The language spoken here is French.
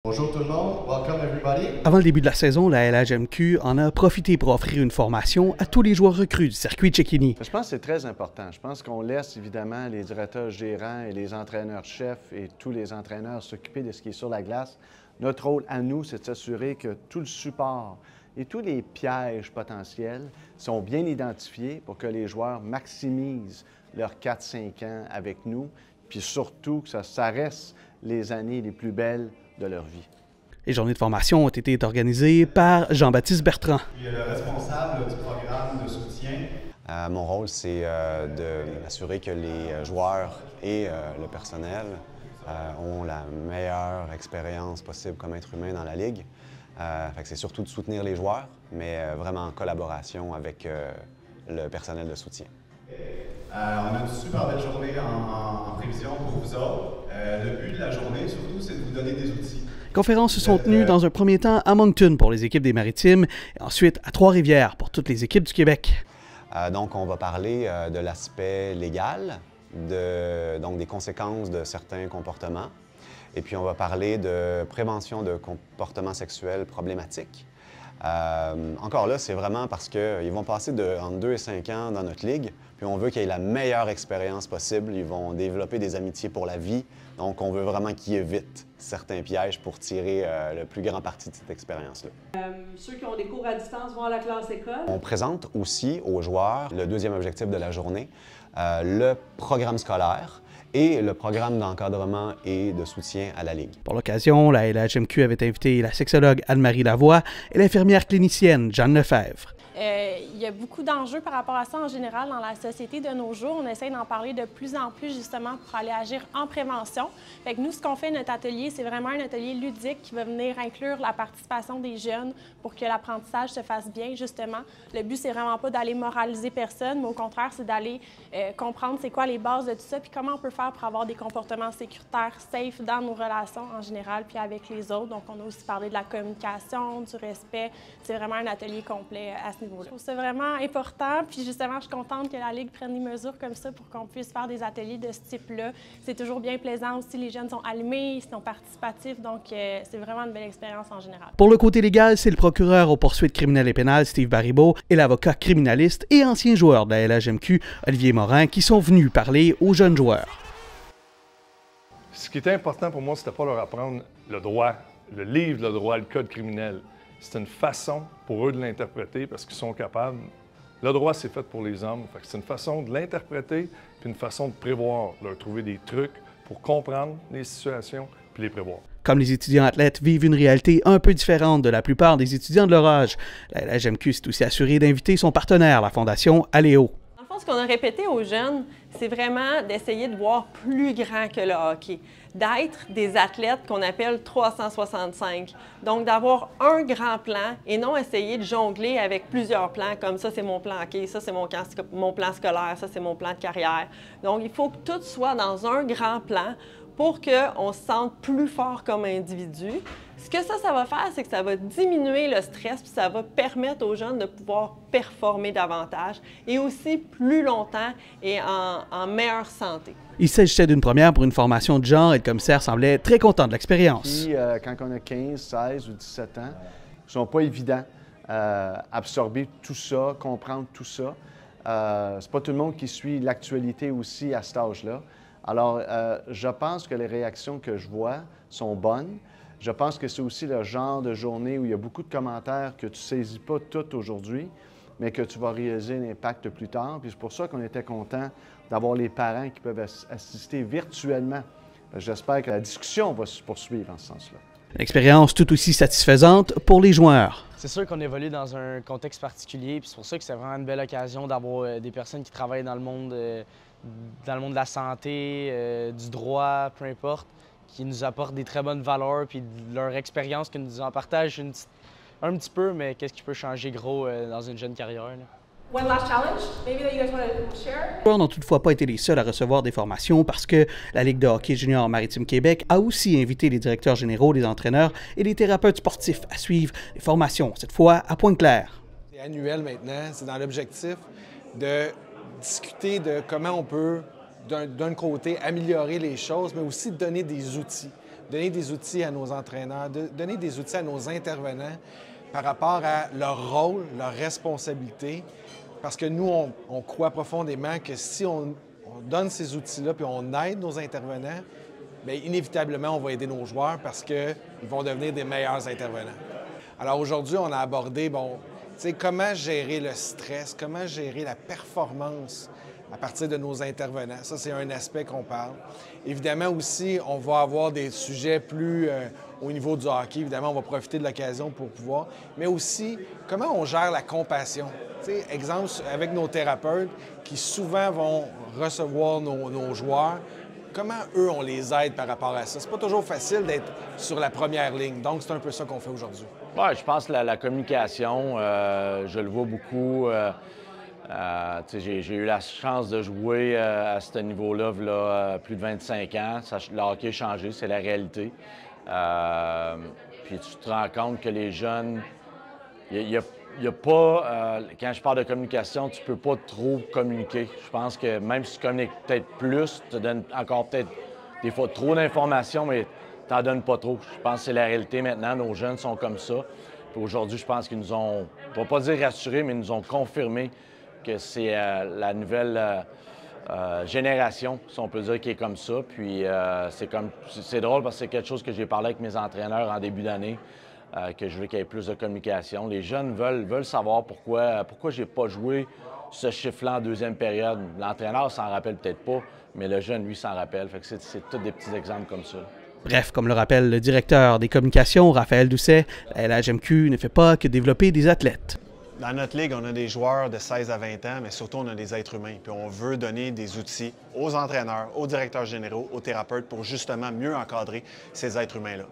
Bonjour tout le monde, welcome everybody. Avant le début de la saison, la LHMQ en a profité pour offrir une formation à tous les joueurs recrues du circuit Cecchini. Je pense que c'est très important. Je pense qu'on laisse évidemment les directeurs gérants et les entraîneurs-chefs et tous les entraîneurs s'occuper de ce qui est sur la glace. Notre rôle à nous, c'est de s'assurer que tout le support et tous les pièges potentiels sont bien identifiés pour que les joueurs maximisent leurs 4-5 ans avec nous, puis surtout que ça reste les années les plus belles de leur vie. Les journées de formation ont été organisées par Jean-Baptiste Bertrand. Puis le responsable du programme de soutien. Mon rôle, c'est d'assurer que les joueurs et le personnel ont la meilleure expérience possible comme être humain dans la Ligue. C'est surtout de soutenir les joueurs, mais vraiment en collaboration avec le personnel de soutien. On a une super belle journée en prévision pour vous autres. Le but de la journée, surtout, c'est de vous donner des outils. Les conférences se sont tenues dans un premier temps à Moncton pour les équipes des Maritimes et ensuite à Trois-Rivières pour toutes les équipes du Québec. Donc, on va parler de l'aspect légal, donc des conséquences de certains comportements. Et puis, on va parler de prévention de comportements sexuels problématiques. Encore là, c'est vraiment parce qu'ils vont passer entre 2 et 5 ans dans notre ligue, puis on veut qu'ils aient la meilleure expérience possible. Ils vont développer des amitiés pour la vie, donc on veut vraiment qu'ils évitent certains pièges pour tirer le plus grand parti de cette expérience-là. Ceux qui ont des cours à distance vont à la classe école. On présente aussi aux joueurs le deuxième objectif de la journée, le programme scolaire et le programme d'encadrement et de soutien à la Ligue. Pour l'occasion, la LHMQ avait invité la sexologue Anne-Marie Lavoie et l'infirmière clinicienne Jeanne Lefebvre. Il y a beaucoup d'enjeux par rapport à ça en général dans la société de nos jours. On essaie d'en parler de plus en plus justement pour aller agir en prévention. Fait que nous, ce qu'on fait notre atelier, c'est vraiment un atelier ludique qui va venir inclure la participation des jeunes pour que l'apprentissage se fasse bien justement. Le but, c'est vraiment pas d'aller moraliser personne, mais au contraire, c'est d'aller comprendre c'est quoi les bases de tout ça puis comment on peut faire pour avoir des comportements sécuritaires, safe dans nos relations en général puis avec les autres. Donc, on a aussi parlé de la communication, du respect. C'est vraiment un atelier complet à ce niveau-là. Je trouve ça vraiment important, puis justement, je suis contente que la Ligue prenne des mesures comme ça pour qu'on puisse faire des ateliers de ce type-là. C'est toujours bien plaisant aussi, les jeunes sont allumés, ils sont participatifs, donc c'est vraiment une belle expérience en général. Pour le côté légal, c'est le procureur aux poursuites criminelles et pénales, Steve Baribeau, et l'avocat criminaliste et ancien joueur de la LHMQ, Olivier Morin, qui sont venus parler aux jeunes joueurs. Ce qui était important pour moi, c'était pas leur apprendre le droit, le livre, le droit, le code criminel. C'est une façon pour eux de l'interpréter parce qu'ils sont capables. Le droit, c'est fait pour les hommes. C'est une façon de l'interpréter puis une façon de prévoir, leur trouver des trucs pour comprendre les situations puis les prévoir. Comme les étudiants athlètes vivent une réalité un peu différente de la plupart des étudiants de leur âge, la LHMQ s'est aussi assurée d'inviter son partenaire, la Fondation Aléo. Dans le fond, ce qu'on a répété aux jeunes, c'est vraiment d'essayer de voir plus grand que le hockey, d'être des athlètes qu'on appelle 365. Donc, d'avoir un grand plan et non essayer de jongler avec plusieurs plans, comme ça, c'est mon plan hockey, ça, c'est mon plan scolaire, ça, c'est mon plan de carrière. Donc, il faut que tout soit dans un grand plan pour qu'on se sente plus fort comme individu. Ce que ça va faire, c'est que ça va diminuer le stress puis ça va permettre aux jeunes de pouvoir performer davantage et aussi plus longtemps et en meilleure santé. Il s'agissait d'une première pour une formation de genre et le commissaire semblait très content de l'expérience. Puis, quand on a 15, 16 ou 17 ans, ils ne sont pas évidents. Absorber tout ça, comprendre tout ça. C'est pas tout le monde qui suit l'actualité aussi à cet âge-là. Alors, je pense que les réactions que je vois sont bonnes. Je pense que c'est aussi le genre de journée où il y a beaucoup de commentaires que tu ne saisis pas tout aujourd'hui, mais que tu vas réaliser l'impact plus tard. Puis c'est pour ça qu'on était content d'avoir les parents qui peuvent assister virtuellement. J'espère que la discussion va se poursuivre en ce sens-là. L'expérience tout aussi satisfaisante pour les joueurs. C'est sûr qu'on évolue dans un contexte particulier, puis c'est pour ça que c'est vraiment une belle occasion d'avoir des personnes qui travaillent dans le monde de la santé, du droit, peu importe, qui nous apportent des très bonnes valeurs, puis leur expérience que nous en partagent un petit peu, mais qu'est-ce qui peut changer gros dans une jeune carrière, là. One last challenge, maybe that you guys want to share? Les joueurs n'ont toutefois pas été les seuls à recevoir des formations parce que la Ligue de hockey junior Maritime Québec a aussi invité les directeurs généraux, les entraîneurs et les thérapeutes sportifs à suivre les formations, cette fois à Pointe-Claire. C'est annuel maintenant, c'est dans l'objectif de discuter de comment on peut, d'un côté, améliorer les choses, mais aussi donner des outils donner des outils à nos entraîneurs, donner des outils à nos intervenants par rapport à leur rôle, leur responsabilité, parce que nous, on croit profondément que si on donne ces outils-là puis on aide nos intervenants, bien, inévitablement, on va aider nos joueurs parce qu'ils vont devenir des meilleurs intervenants. Alors aujourd'hui, on a abordé, comment gérer le stress, comment gérer la performance à partir de nos intervenants. Ça, c'est un aspect qu'on parle. Évidemment aussi, on va avoir des sujets plus au niveau du hockey. Évidemment, on va profiter de l'occasion pour pouvoir. Mais aussi, comment on gère la compassion. T'sais, exemple, avec nos thérapeutes qui souvent vont recevoir nos joueurs, comment eux, on les aide par rapport à ça? C'est pas toujours facile d'être sur la première ligne. Donc, c'est un peu ça qu'on fait aujourd'hui. Oui, je pense que la communication, je le vois beaucoup. J'ai eu la chance de jouer à ce niveau-là là, plus de 25 ans. Le hockey a changé, c'est la réalité. Puis tu te rends compte que les jeunes, il y a pas, quand je parle de communication, tu peux pas trop communiquer. Je pense que même si tu communiques peut-être plus, tu te donnes encore peut-être des fois trop d'informations, mais tu n'en donnes pas trop. Je pense que c'est la réalité maintenant. Nos jeunes sont comme ça. Puis aujourd'hui, je pense qu'ils nous ont, on ne va pas dire rassurés, mais ils nous ont confirmé que c'est la nouvelle génération, si on peut dire, qui est comme ça. Puis c'est drôle parce que c'est quelque chose que j'ai parlé avec mes entraîneurs en début d'année, que je veux qu'il y ait plus de communication. Les jeunes veulent savoir pourquoi j'ai pas joué ce chiffre-là en deuxième période. L'entraîneur s'en rappelle peut-être pas, mais le jeune, lui, s'en rappelle. Fait que c'est tous des petits exemples comme ça. Bref, comme le rappelle le directeur des communications, Raphaël Doucet, la LHMQ ne fait pas que développer des athlètes. Dans notre ligue, on a des joueurs de 16 à 20 ans, mais surtout, on a des êtres humains. Puis on veut donner des outils aux entraîneurs, aux directeurs généraux, aux thérapeutes pour justement mieux encadrer ces êtres humains-là.